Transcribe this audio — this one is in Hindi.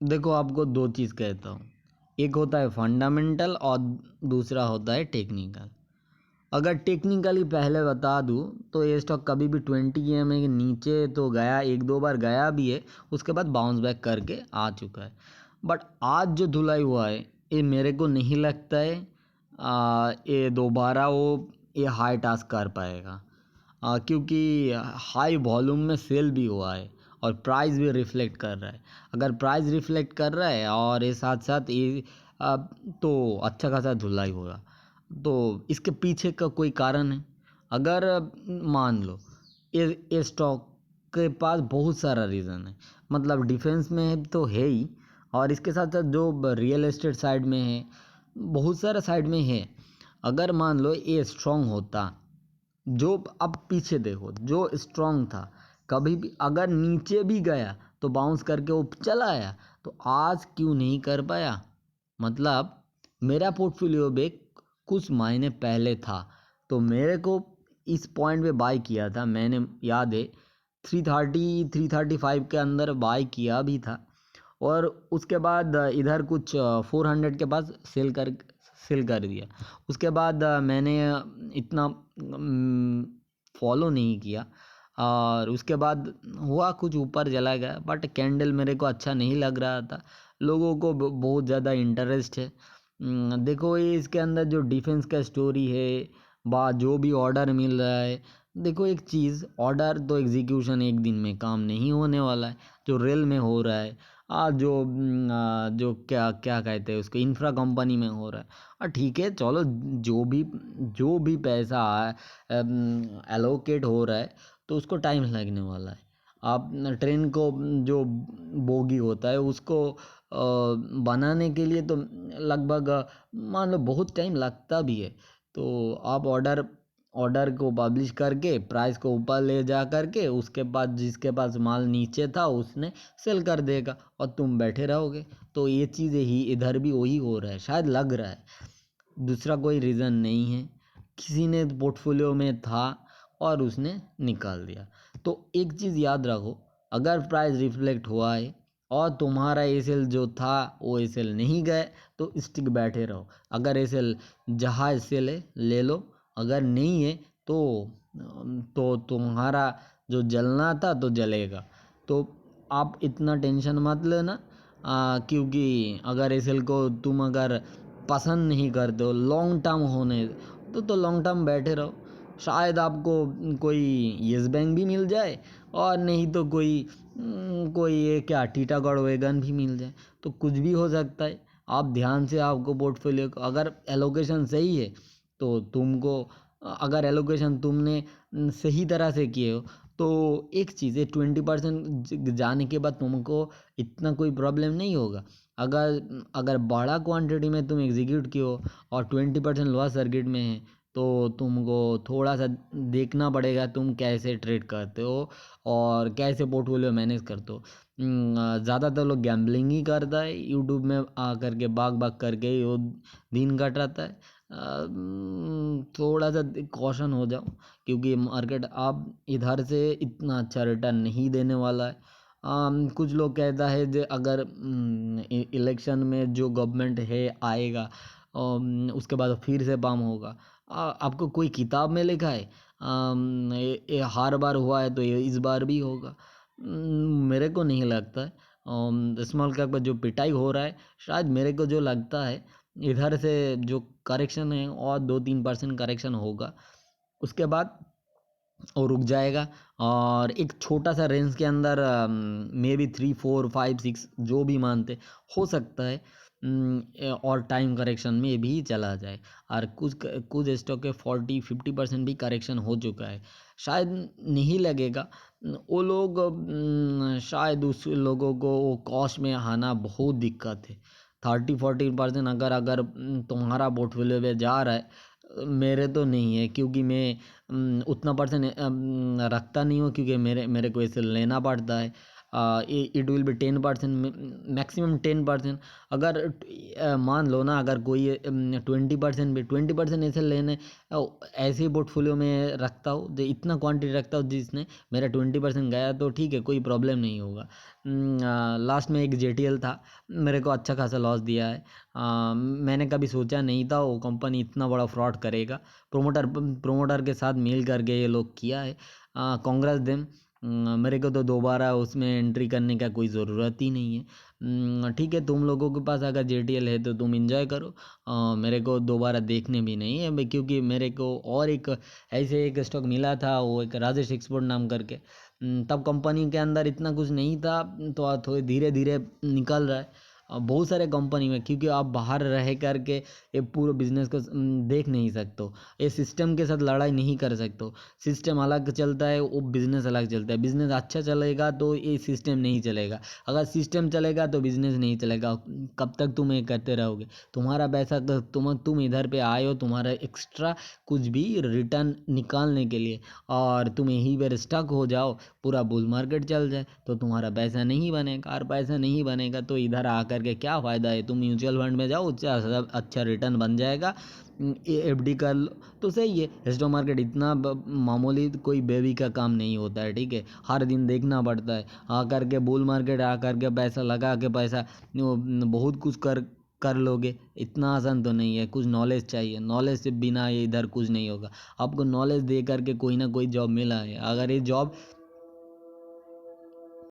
देखो, आपको दो चीज़ कहता हूँ। एक होता है फंडामेंटल और दूसरा होता है टेक्निकल। अगर टेक्निकली पहले बता दूँ तो ये स्टॉक कभी भी 20 के नीचे तो गया, एक दो बार गया भी है, उसके बाद बाउंस बैक करके आ चुका है। बट आज जो धुलाई हुआ है, ये मेरे को नहीं लगता है ये दोबारा वो ये हाई टास्क कर पाएगा। क्योंकि हाई वॉल्यूम में सेल भी हुआ है और प्राइस भी रिफ्लेक्ट कर रहा है। अगर प्राइस रिफ्लेक्ट कर रहा है और ये साथ साथ ये तो अच्छा खासा धुलाई होगा। तो इसके पीछे का कोई कारण है। अगर मान लो ये स्टॉक के पास बहुत सारा रीज़न है, मतलब डिफेंस में तो है ही, और इसके साथ साथ जो रियल एस्टेट साइड में है, बहुत सारा साइड में है। अगर मान लो ये स्ट्रॉन्ग होता, जो अब पीछे देखो जो स्ट्रॉन्ग था, कभी भी अगर नीचे भी गया तो बाउंस करके वो चला आया, तो आज क्यों नहीं कर पाया। मतलब मेरा पोर्टफोलियो भी कुछ महीने पहले था, तो मेरे को इस पॉइंट पे बाय किया था मैंने, याद है 330 335 के अंदर बाय किया भी था। और उसके बाद इधर कुछ 400 के पास सेल कर दिया। उसके बाद मैंने इतना फॉलो नहीं किया, और उसके बाद हुआ कुछ ऊपर चला गया, बट कैंडल मेरे को अच्छा नहीं लग रहा था। लोगों को बहुत ज़्यादा इंटरेस्ट है। देखो ये इसके अंदर जो डिफेंस का स्टोरी है, जो भी ऑर्डर मिल रहा है, देखो एक चीज़, ऑर्डर तो एग्जीक्यूशन एक दिन में काम नहीं होने वाला है। जो रेल में हो रहा है, जो क्या क्या कहते हैं उसको, इंफ्रा कंपनी में हो रहा है, ठीक है चलो, जो भी पैसा एलोकेट हो रहा है तो उसको टाइम लगने वाला है। आप ट्रेन को जो बोगी होता है उसको बनाने के लिए तो लगभग मान लो बहुत टाइम लगता भी है। तो आप ऑर्डर ऑर्डर को पब्लिश करके प्राइस को ऊपर ले जा करके, उसके बाद जिसके पास माल नीचे था उसने सेल कर देगा और तुम बैठे रहोगे। तो ये चीज़ें ही इधर भी वही हो रहा है, शायद लग रहा है। दूसरा कोई रीज़न नहीं है, किसी ने पोर्टफोलियो में था और उसने निकाल दिया। तो एक चीज़ याद रखो, अगर प्राइस रिफ्लेक्ट हुआ है और तुम्हारा एसेल जो था वो एसेल नहीं गए, तो स्टिक बैठे रहो। अगर एसेल जहाँ एसेल है ले लो, अगर नहीं है तो तुम्हारा जो जलना था तो जलेगा। तो आप इतना टेंशन मत लेना, क्योंकि अगर एसेल को तुम अगर पसंद नहीं करते हो लॉन्ग टर्म होने, तो लॉन्ग टर्म बैठे रहो। शायद आपको कोई येस बैंक भी मिल जाए, और नहीं तो कोई ये क्या टीटागढ़ वैगन भी मिल जाए, तो कुछ भी हो सकता है। आप ध्यान से आपको पोर्टफोलियो को, अगर एलोकेशन सही है तो तुमको, अगर एलोकेशन तुमने सही तरह से किए हो, तो एक चीज़ है, 20% जाने के बाद तुमको इतना कोई प्रॉब्लम नहीं होगा। अगर अगर बड़ा क्वांटिटी में तुम एग्जीक्यूट किए हो और 20% लॉस सर्किट में है, तो तुमको थोड़ा सा देखना पड़ेगा तुम कैसे ट्रेड करते हो और कैसे पोर्टफोलियो मैनेज करते हो। ज़्यादातर लोग गैम्बलिंग ही करता है, यूट्यूब में आ करके बाग बाग करके ही वो दिन कटाता है। थोड़ा सा कॉशन हो जाओ, क्योंकि मार्केट आप इधर से इतना अच्छा रिटर्न नहीं देने वाला है। कुछ लोग कहता है जो अगर इलेक्शन में जो गवर्नमेंट है आएगा, उसके बाद फिर से बम होगा। आपको कोई किताब में लिखा है ये हर बार हुआ है तो ये इस बार भी होगा? मेरे को नहीं लगता है। स्मॉल कैप का जो पिटाई हो रहा है, शायद मेरे को जो लगता है इधर से जो करेक्शन है और 2-3% करेक्शन होगा, उसके बाद वो रुक जाएगा। और एक छोटा सा रेंज के अंदर मे बी 3 4 5 6 जो भी मानते हो सकता है, और टाइम करेक्शन में भी चला जाए। और कुछ कुछ स्टॉक के 40-50% भी करेक्शन हो चुका है। शायद नहीं लगेगा, वो लोग शायद उस लोगों को वो कॉस्ट में आना बहुत दिक्कत है। 30-40% अगर अगर तुम्हारा पोर्टफोलियो पे जा रहा है, मेरे तो नहीं है, क्योंकि मैं उतना परसेंट रखता नहीं हूँ, क्योंकि मेरे को इसे लेना पड़ता है। It will be 10%, maximum 10%। अगर मान लो ना, अगर कोई 20% भी, 20% ऐसे लेने ऐसे ही पोर्टफोलियो में रखता हो, जो इतना क्वांटिटी रखता हो जिसने मेरा 20% गया, तो ठीक है, कोई प्रॉब्लम नहीं होगा। लास्ट में एक JTL था, मेरे को अच्छा खासा लॉस दिया है। मैंने कभी सोचा नहीं था वो कंपनी इतना बड़ा फ्रॉड करेगा। प्रोमोटर के साथ मिल करके ये लोग किया है। कांग्रेस देम। मेरे को तो दोबारा उसमें एंट्री करने का कोई ज़रूरत ही नहीं है। ठीक है, तुम लोगों के पास अगर JTL है तो तुम इंजॉय करो। मेरे को दोबारा देखने भी नहीं है क्योंकि मेरे को और एक ऐसे एक स्टॉक मिला था, वो एक राजेश एक्सपोर्ट नाम करके। तब कंपनी के अंदर इतना कुछ नहीं था, तो थोड़े धीरे धीरे निकल रहा है। बहुत सारे कंपनी में, क्योंकि आप बाहर रह करके ये पूरे बिजनेस को देख नहीं सकते हो। ये सिस्टम के साथ लड़ाई नहीं कर सकते हो। सिस्टम अलग चलता है, वो बिजनेस अलग चलता है। बिजनेस अच्छा चलेगा तो ये सिस्टम नहीं चलेगा, अगर सिस्टम चलेगा तो बिजनेस नहीं चलेगा। कब तक तुम ये करते रहोगे? तुम्हारा पैसा तुम इधर पे आए हो तुम्हारा एक्स्ट्रा कुछ भी रिटर्न निकालने के लिए, और तुम यहीं पर स्टक हो जाओ, पूरा बुल मार्केट चल जाए, तो तुम्हारा पैसा नहीं बनेगा। और पैसा नहीं बनेगा तो इधर आकर के क्या फ़ायदा है? तुम म्यूचुअल फंड में जाओ, अच्छा रिटर्न बन जाएगा, FD कर लो तो सही है। स्टॉक मार्केट इतना मामूली कोई बेबी का काम नहीं होता है, ठीक है। हर दिन देखना पड़ता है, आकर के बुल मार्केट आकर के पैसा लगा के पैसा बहुत कुछ कर लोगे। इतना आसान तो नहीं है, कुछ नॉलेज चाहिए। नॉलेज से बिना ये इधर कुछ नहीं होगा। आपको नॉलेज दे करके कोई ना कोई जॉब मिला है, अगर ये जॉब